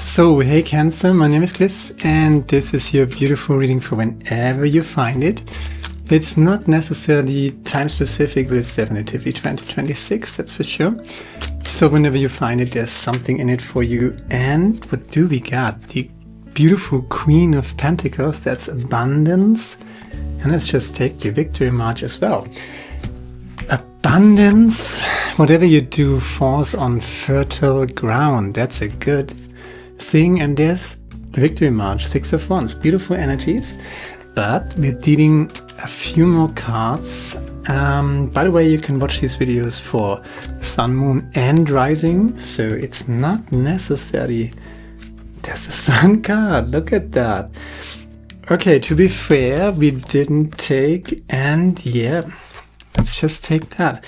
So, hey Cancer, my name is Chris, and this is your beautiful reading for whenever you find it. It's not necessarily time specific, but it's definitely 2026, that's for sure. So whenever you find it, there's something in it for you. And what do we got? The beautiful Queen of Pentacles, that's abundance. And let's just take the Victory March as well. Abundance, whatever you do falls on fertile ground. That's a good thing. And there's the Victory March, Six of Wands, beautiful energies. But we're dealing a few more cards. By the way, you can watch these videos for Sun, Moon and Rising. So it's not necessarily... There's a Sun card. Look at that. Okay, to be fair, we didn't take... And yeah, let's just take that.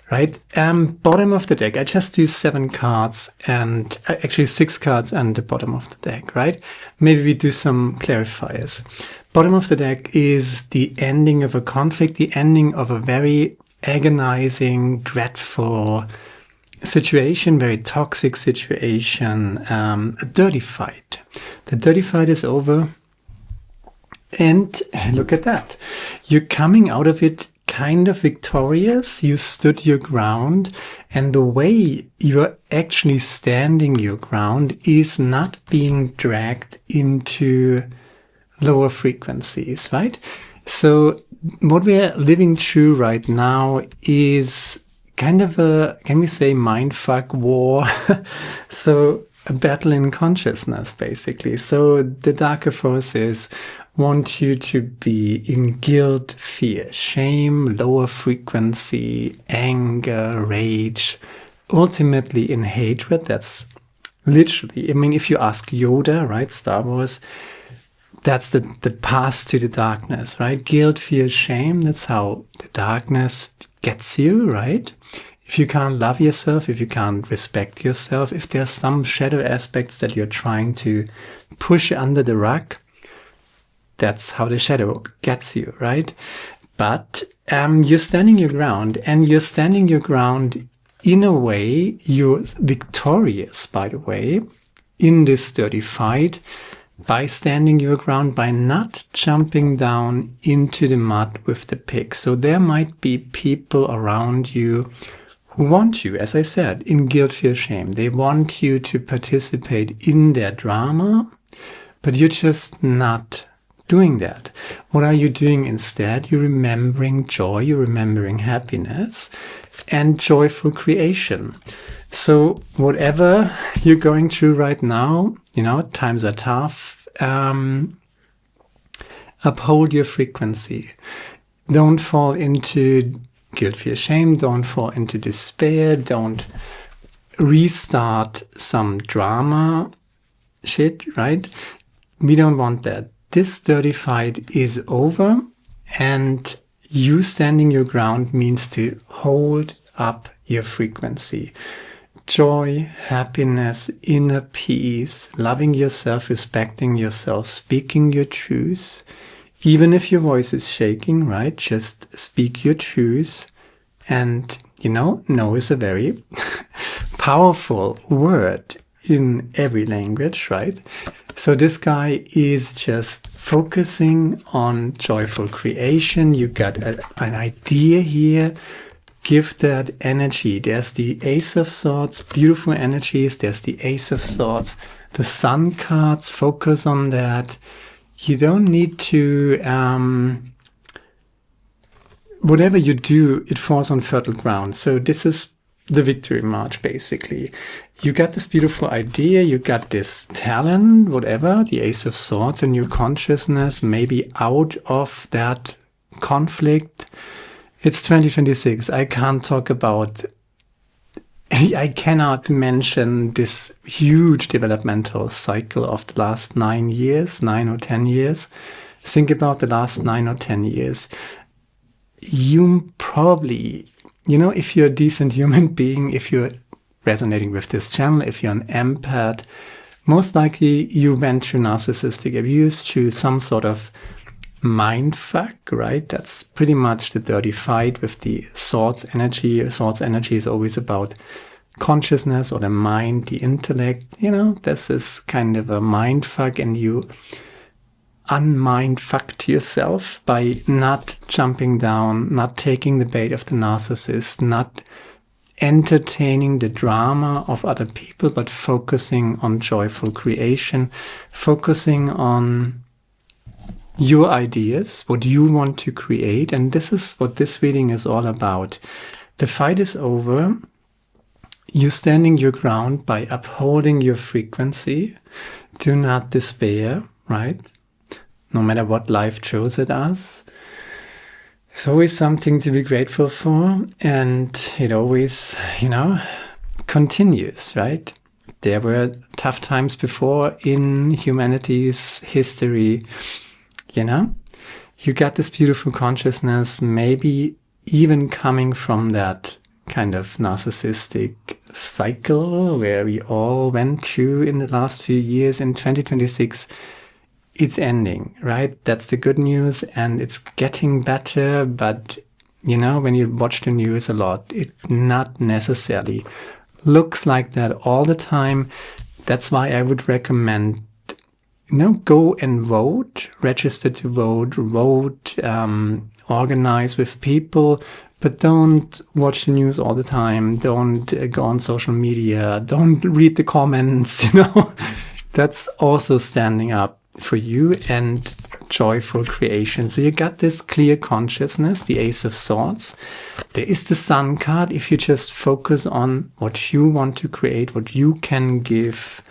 Right? Bottom of the deck. I just do 7 cards and... Actually 6 cards and the bottom of the deck, right? Maybe we do some clarifiers. Bottom of the deck is the ending of a conflict, the ending of a very agonizing, dreadful situation, very toxic situation, a dirty fight. The dirty fight is over. And look at that. You're coming out of it kind of victorious. You stood your ground. And the way you're actually standing your ground is not being dragged into lower frequencies, right? So what we're living through right now is kind of a, can we say, mindfuck war? So a battle in consciousness, basically. So the darker forces want you to be in guilt, fear, shame, lower frequency, anger, rage, ultimately in hatred. That's literally, I mean, if you ask Yoda, right, Star Wars, that's the path to the darkness, right? Guilt, fear, shame, that's how the darkness gets you, right? If you can't love yourself, if you can't respect yourself, if there's some shadow aspects that you're trying to push under the rug, that's how the shadow gets you, right? But you're standing your ground, and you're standing your ground in a way, you're victorious, by the way, in this dirty fight, by standing your ground, by not jumping down into the mud with the pig. So there might be people around you who want you, as I said, in guilt, fear, shame. They want you to participate in their drama, but you're just not doing that. What are you doing instead? You're remembering joy, you're remembering happiness and joyful creation. So whatever you're going through right now, you know, times are tough. Uphold your frequency. Don't fall into guilt, fear, shame. Don't fall into despair. Don't restart some drama shit, right? We don't want that. This dirty fight is over, and you standing your ground means to hold up your frequency. Joy, happiness, inner peace, loving yourself, respecting yourself, speaking your truth. Even if your voice is shaking, right? Just speak your truth. And, you know, no is a very powerful word in every language, right? So this guy is just focusing on joyful creation. You got an idea here. Give that energy. There's the Ace of Swords, beautiful energies. There's the Ace of Swords. The Sun cards, focus on that. You don't need to... whatever you do, it falls on fertile ground. So this is the Victory March, basically. You got this beautiful idea. You got this talent, whatever, the Ace of Swords, and your consciousness maybe out of that conflict. It's 2026. I can't talk about... I cannot mention this huge developmental cycle of the last 9 years, 9 or 10 years. Think about the last 9 or 10 years. You probably, you know, if you're a decent human being, if you're resonating with this channel, if you're an empath, most likely you went through narcissistic abuse, through some sort of mindfuck, right? That's pretty much the dirty fight with the swords energy. Swords energy is always about consciousness or the mind, the intellect, this is kind of a mind fuck, and you unmind fucked yourself by not jumping down, not taking the bait of the narcissist, not entertaining the drama of other people, but focusing on joyful creation, focusing on your ideas, what you want to create. And this is what this reading is all about. The fight is over. You standing your ground by upholding your frequency. Do not despair, right? No matter what life throws at us. There's always something to be grateful for, and it always, continues, right? There were tough times before in humanity's history, You got this beautiful consciousness, maybe even coming from that kind of narcissistic cycle where we all went through in the last few years. In 2026, it's ending, right? That's the good news, and it's getting better. But, when you watch the news a lot, it not necessarily looks like that all the time. That's why I would recommend, go and vote, register to vote, organize with people, but don't watch the news all the time. Don't go on social media. Don't read the comments, That's also standing up for you and joyful creation. So you got this clear consciousness, the Ace of Swords. There is the Sun card. If you just focus on what you want to create, what you can give,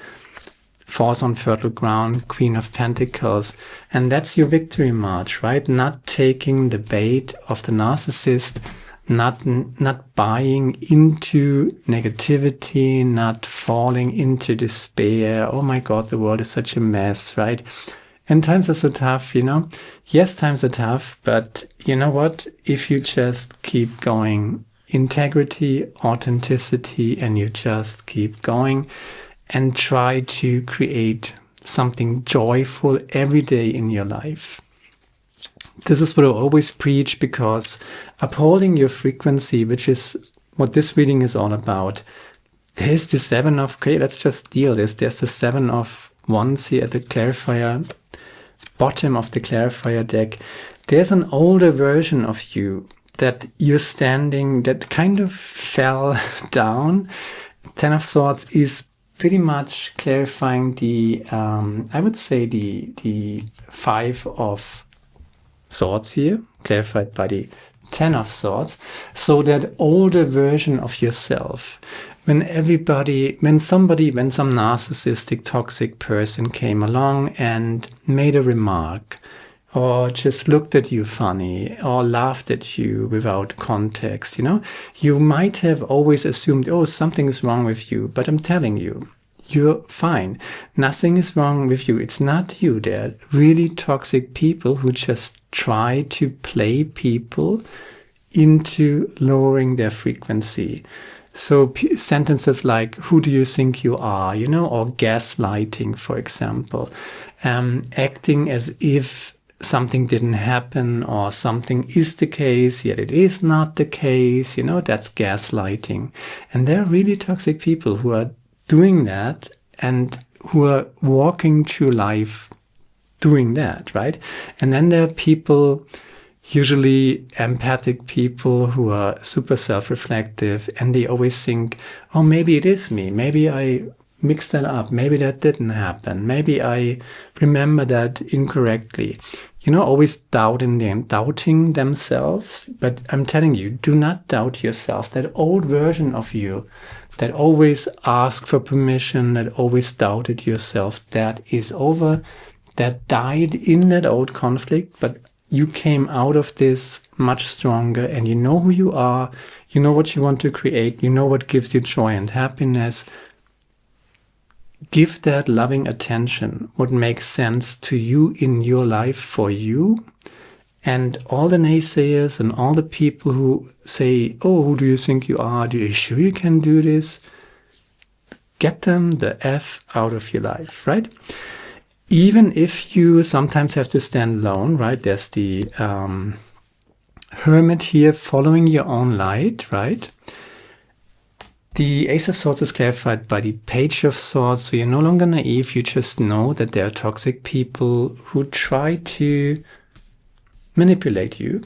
Force on fertile ground, Queen of Pentacles. And that's your victory march, right? Not taking the bait of the narcissist, not buying into negativity, not falling into despair. Oh my God, the world is such a mess, right? And times are so tough, Yes, times are tough, but you know what? If you just keep going, integrity, authenticity, and you just keep going and try to create something joyful every day in your life. This is what I always preach, because upholding your frequency, which is what this reading is all about. There's the Seven of, let's just deal this. There's the Seven of Wands here at the clarifier, bottom of the clarifier deck. There's an older version of you that you're standing, that kind of fell down. Ten of Swords is pretty much clarifying the, I would say the Five of Swords here, clarified by the Ten of Swords. So that older version of yourself, when some narcissistic, toxic person came along and made a remark, or just looked at you funny, or laughed at you without context, you might have always assumed, oh, something is wrong with you. But I'm telling you, you're fine. Nothing is wrong with you. It's not you. They're really toxic people who just try to play people into lowering their frequency. So sentences like, who do you think you are, or gaslighting, for example, acting as if something didn't happen or something is the case, yet it is not the case, that's gaslighting. And there are really toxic people who are doing that and who are walking through life doing that, right? And then there are people, usually empathic people, who are super self-reflective, and they always think, oh, maybe it is me. Maybe I mixed that up. Maybe that didn't happen. Maybe I remember that incorrectly. Always doubting themselves. But I'm telling you, do not doubt yourself. That old version of you that always asked for permission, that always doubted yourself, that is over. That died in that old conflict, but you came out of this much stronger, and you know who you are, you know what you want to create, you know what gives you joy and happiness. Give that loving attention, what makes sense to you in your life for you. And all the naysayers and all the people who say, oh, who do you think you are? Are you sure you can do this? Get them the F out of your life, right? Even if you sometimes have to stand alone, right? There's the Hermit here, following your own light, right? The Ace of Swords is clarified by the Page of Swords. So you're no longer naive. You just know that there are toxic people who try to manipulate you,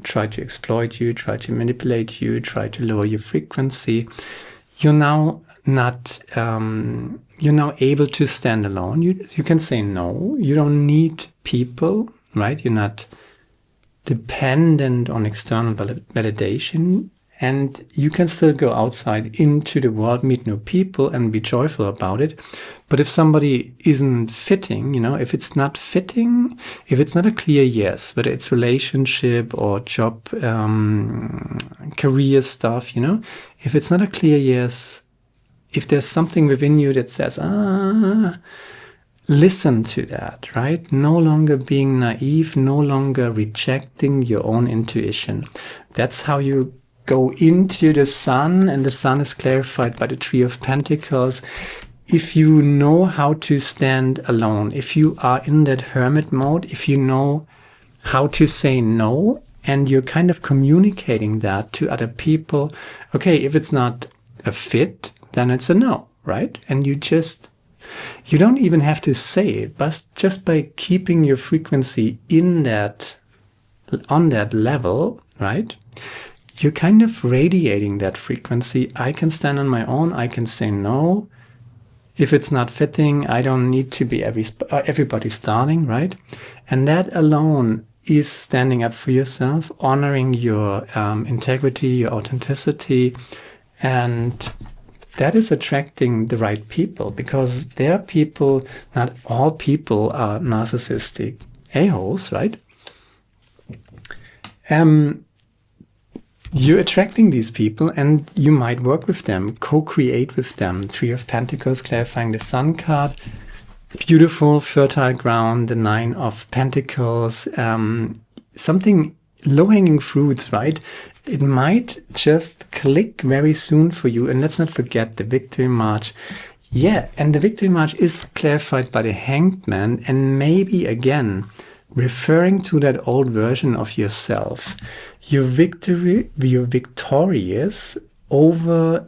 try to exploit you, try to manipulate you, try to lower your frequency. You're now not, you're now able to stand alone. You can say no. You don't need people, right? You're not dependent on external validation. And you can still go outside into the world, meet new people, and be joyful about it. But if somebody isn't fitting, if it's not fitting, if it's not a clear yes, whether it's relationship or job, career stuff, if it's not a clear yes, if there's something within you that says, listen to that, right? No longer being naive, no longer rejecting your own intuition. That's how you go into the sun, and the sun is clarified by the Three of Pentacles. If you know how to stand alone, if you are in that hermit mode, if you know how to say no, and you're kind of communicating that to other people, okay, if it's not a fit, then it's a no, right? And you don't even have to say it, but just by keeping your frequency on that level, right? You're kind of radiating that frequency. I can stand on my own. I can say no. If it's not fitting, I don't need to be everybody's darling, right? And that alone is standing up for yourself, honoring your integrity, your authenticity. And that is attracting the right people, because there are people, not all people are narcissistic a-holes, right? You're attracting these people, and you might work with them, co-create with them. Three of Pentacles, clarifying the Sun card. Beautiful, fertile ground, the Nine of Pentacles. Something low-hanging fruits, right? It might just click very soon for you. And let's not forget the Victory March. Yeah, and the Victory March is clarified by the Hanged Man, and maybe again, referring to that old version of yourself. You're victorious over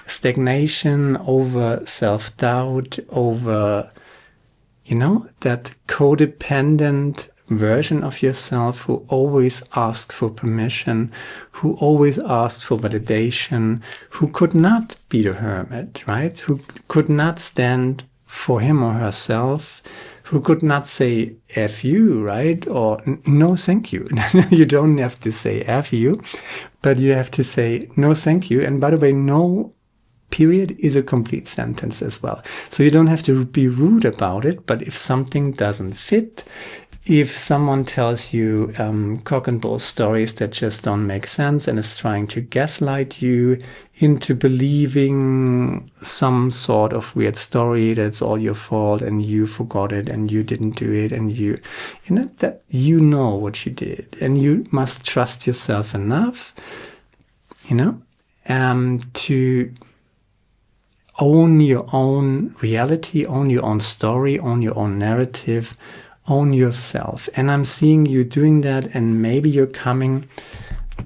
stagnation, over self-doubt, over, that codependent version of yourself who always asked for permission, who always asked for validation, who could not be the hermit, right? Who could not stand for him or herself, who could not say F you, right? Or no, thank you. You don't have to say F you, but you have to say no, thank you. And by the way, no period is a complete sentence as well. So you don't have to be rude about it, but if something doesn't fit, if someone tells you cock and bull stories that just don't make sense and is trying to gaslight you into believing some sort of weird story that's all your fault and you forgot it and you didn't do it, and that you know what you did, and you must trust yourself enough, to own your own reality, own your own story, own your own narrative, own yourself. And I'm seeing you doing that, and maybe you're coming.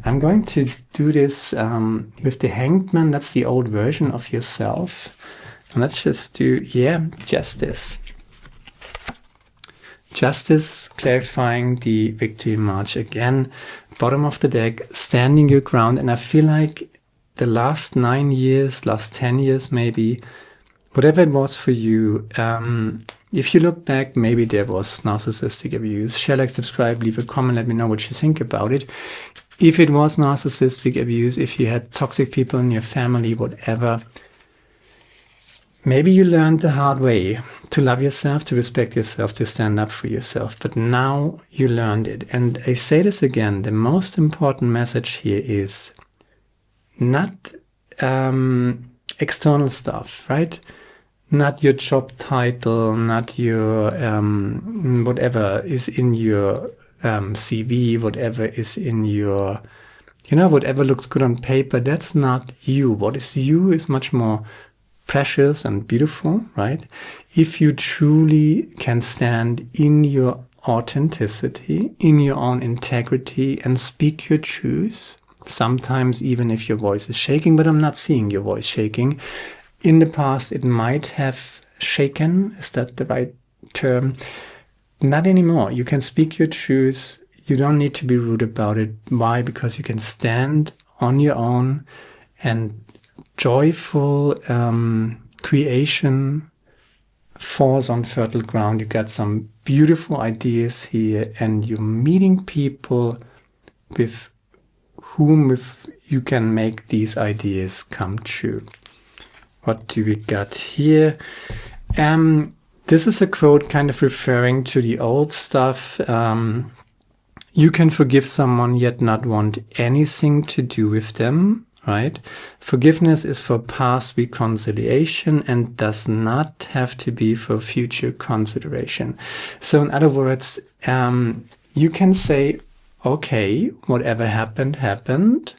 I'm going to do this with the Hanged Man. That's the old version of yourself. And let's just do, Justice. Justice, clarifying the Victory March again. Bottom of the deck, standing your ground. And I feel like the last 9 years, last 10 years maybe, whatever it was for you, if you look back, maybe there was narcissistic abuse. Share, like, subscribe, leave a comment, let me know what you think about it. If it was narcissistic abuse, if you had toxic people in your family, whatever, maybe you learned the hard way to love yourself, to respect yourself, to stand up for yourself. But now you learned it. And I say this again, the most important message here is not external stuff, right? Not your job title, not your whatever is in your CV, whatever is in your, whatever looks good on paper. That's not you. What is you is much more precious and beautiful, right? If you truly can stand in your authenticity, in your own integrity, and speak your truth Sometimes even if your voice is shaking, but I'm not seeing your voice shaking. In the past, it might have shaken. Is that the right term? Not anymore. You can speak your truth. You don't need to be rude about it. Why? Because you can stand on your own, and joyful creation falls on fertile ground. You got some beautiful ideas here, and you're meeting people with whom you can make these ideas come true. What do we got here? This is a quote kind of referring to the old stuff. You can forgive someone yet not want anything to do with them, right? Forgiveness is for past reconciliation and does not have to be for future consideration. So in other words, you can say, okay, whatever happened, happened.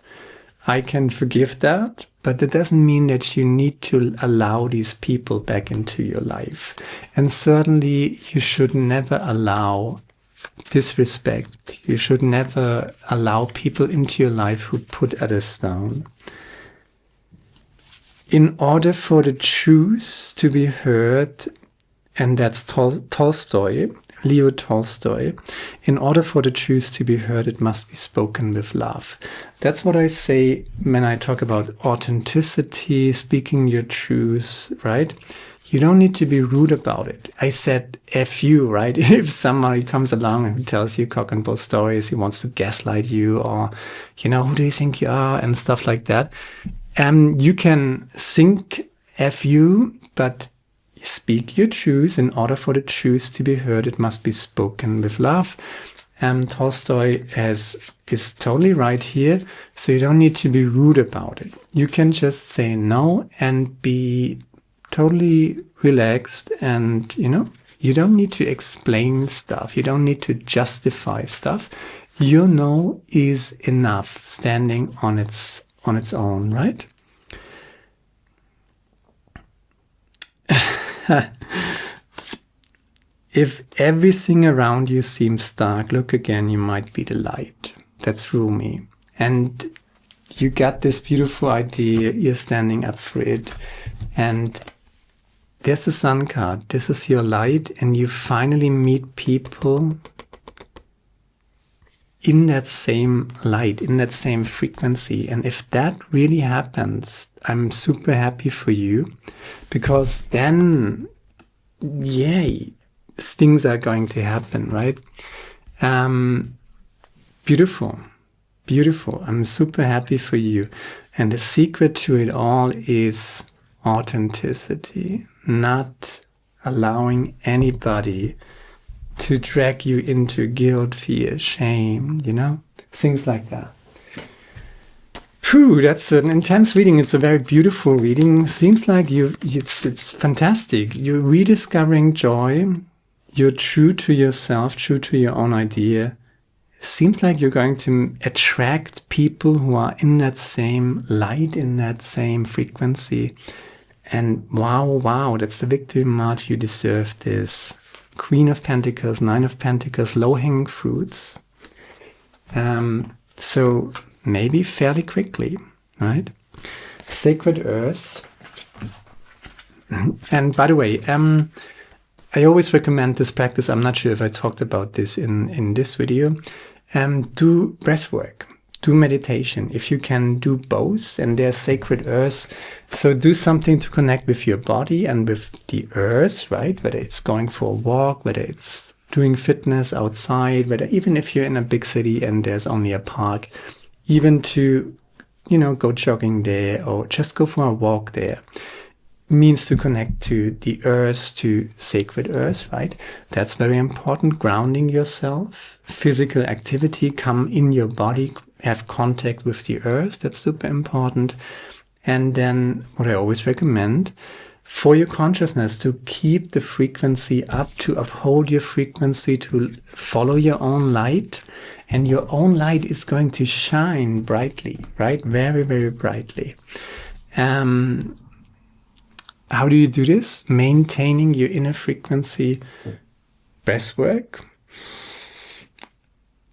I can forgive that, but that doesn't mean that you need to allow these people back into your life. And certainly you should never allow disrespect. You should never allow people into your life who put others down. In order for the truth to be heard, and that's Tolstoy, Leo Tolstoy, in order for the truth to be heard, it must be spoken with love. That's what I say when I talk about authenticity, speaking your truth, right? You don't need to be rude about it. I said F you, right? If somebody comes along and tells you cock and bull stories, he wants to gaslight you, or, who do you think you are, and stuff like that. You can think F you, but speak your truth. In order for the truth to be heard, it must be spoken with love. Tolstoy is totally right here. So you don't need to be rude about it. You can just say no and be totally relaxed, and you don't need to explain stuff. You don't need to justify stuff. Your no is enough, standing on its own, right? If everything around you seems dark, look again, you might be the light. That's Rumi. And you got this beautiful idea, you're standing up for it, and there's the sun card. This is your light, and you finally meet people in that same light, in that same frequency. And if that really happens, I'm super happy for you, because then, yay, things are going to happen, right? Beautiful, beautiful. I'm super happy for you. And the secret to it all is authenticity, not allowing anybody to drag you into guilt, fear, shame, things like that. Phew, that's an intense reading. It's a very beautiful reading. Seems like it's fantastic. You're rediscovering joy. You're true to yourself, true to your own idea. Seems like you're going to attract people who are in that same light, in that same frequency. And wow, that's the victory march. You deserve this. Queen of Pentacles, Nine of Pentacles, low-hanging fruits. So maybe fairly quickly, right? Sacred Earth. And by the way, I always recommend this practice. I'm not sure if I talked about this in this video. Do breath work. Do meditation. If you can do both, and there's sacred earth. So do something to connect with your body and with the earth, right? Whether it's going for a walk, whether it's doing fitness outside, whether even if you're in a big city and there's only a park, even to, go jogging there or just go for a walk there, means to connect to the earth, to sacred earth, right? That's very important. Grounding yourself, physical activity, come in your body, have contact with the earth. That's super important. And then what I always recommend for your consciousness, to keep the frequency up, to uphold your frequency, to follow your own light. And your own light is going to shine brightly, right? Very, very brightly. How do you do this? Maintaining your inner frequency. Breath work.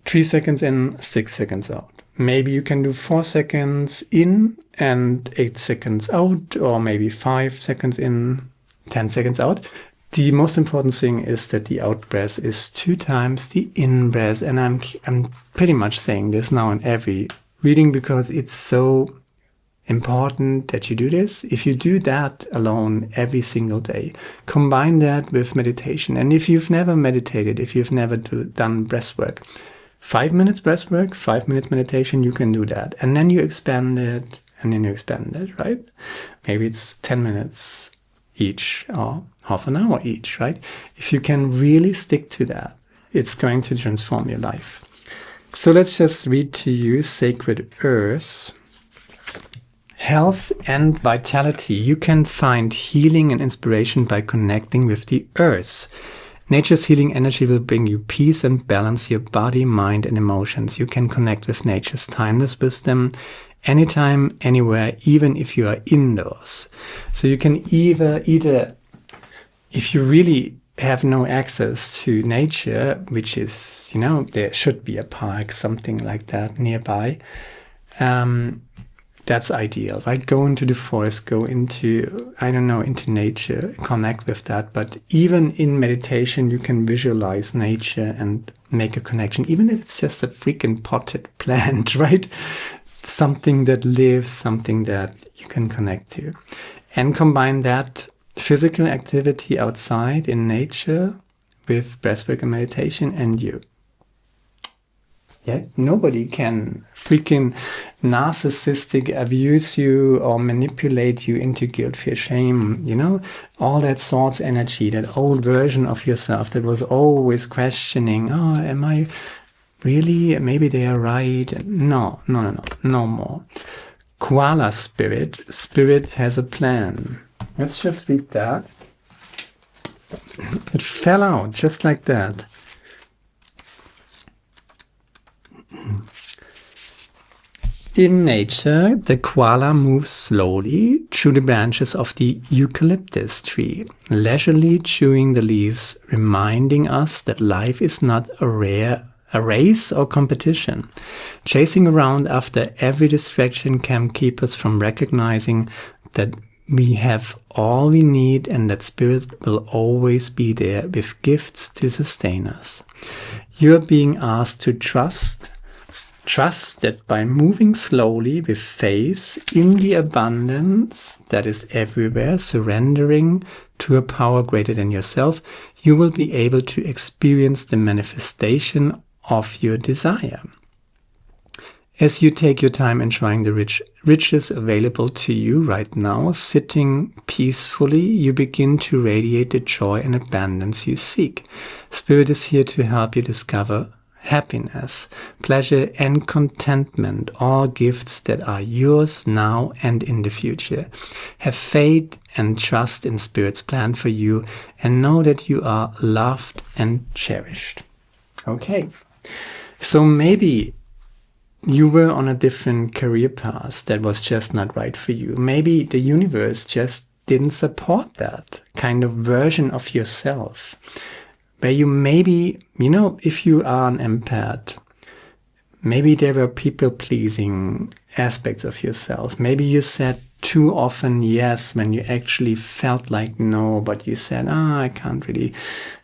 3 seconds in, 6 seconds out. maybe you can do 4 seconds in and 8 seconds out, or maybe 5 seconds in, 10 seconds out. The most important thing is that the out breath is 2 times the in breath. And I'm pretty much saying this now in every reading because it's so important that you do this. If you do that alone every single day, combine that with meditation. And if you've never meditated, if you've never done breath work, 5 minutes breath work, 5 minutes meditation, you can do that. And then you expand it, and then you expand it, right? Maybe it's 10 minutes each or half an hour each, right? If you can really stick to that, it's going to transform your life. So let's just read to you Sacred Earth. Health and vitality. You can find healing and inspiration by connecting with the earth. Nature's healing energy will bring you peace and balance your body, mind, and emotions. You can connect with nature's timeless wisdom anytime, anywhere, even if you are indoors. So you can either if you really have no access to nature, which is, there should be a park, something like that nearby, that's ideal, right? Go into the forest, go into, into nature, connect with that. But even in meditation, you can visualize nature and make a connection, even if it's just a freaking potted plant, right? Something that lives, something that you can connect to. And combine that physical activity outside in nature with breathwork and meditation, and nobody can freaking narcissistic abuse you or manipulate you into guilt, fear, shame, all that thoughts energy, that old version of yourself that was always questioning, am I really, maybe they are right? No more. Koala spirit has a plan. Let's just read that. It fell out just like that. In nature, the koala moves slowly through the branches of the eucalyptus tree, leisurely chewing the leaves, reminding us that life is not a race or competition. Chasing around after every distraction can keep us from recognizing that we have all we need and that spirit will always be there with gifts to sustain us. You are being asked to trust that by moving slowly with faith in the abundance that is everywhere, surrendering to a power greater than yourself, you will be able to experience the manifestation of your desire. As you take your time enjoying the riches available to you right now, sitting peacefully, you begin to radiate the joy and abundance you seek. Spirit is here to help you discover happiness, pleasure, and contentment, all gifts that are yours now and in the future. Have faith and trust in Spirit's plan for you, and know that you are loved and cherished. Okay, so maybe you were on a different career path that was just not right for you. Maybe the universe just didn't support that kind of version of yourself. Where you maybe, if you are an empath, maybe there were people-pleasing aspects of yourself. Maybe you said too often yes when you actually felt like no, but you said, I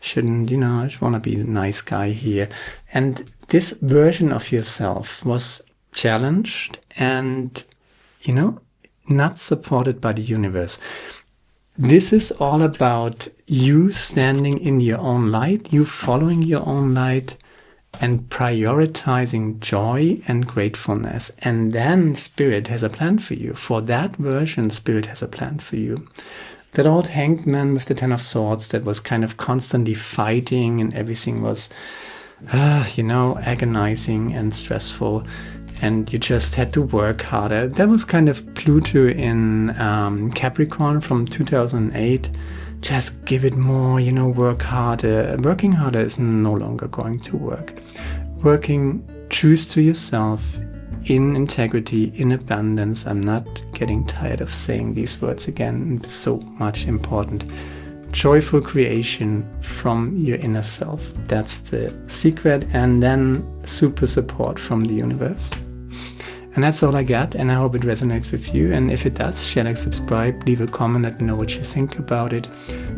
shouldn't, I just want to be a nice guy here. And this version of yourself was challenged and, not supported by the universe. This is all about you standing in your own light, you following your own light and prioritizing joy and gratefulness. And then Spirit has a plan for you. For that version, Spirit has a plan for you. That old hanged man with the 10 of Swords that was kind of constantly fighting and everything was, agonizing and stressful. And you just had to work harder. That was kind of Pluto in Capricorn from 2008. Just give it more, work harder. Working harder is no longer going to work. Working truth to yourself, in integrity, in abundance. I'm not getting tired of saying these words again. It's so much important. Joyful creation from your inner self. That's the secret. And then super support from the universe. And that's all I got, and I hope it resonates with you. And if it does, share, like, subscribe, leave a comment, let me know what you think about it.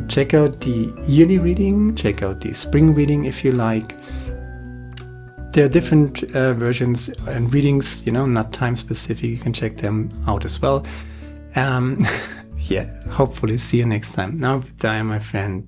Check out the yearly reading, check out the spring reading if you like. There are different versions and readings, not time specific. You can check them out as well. Yeah, hopefully see you next time. Now, my friend.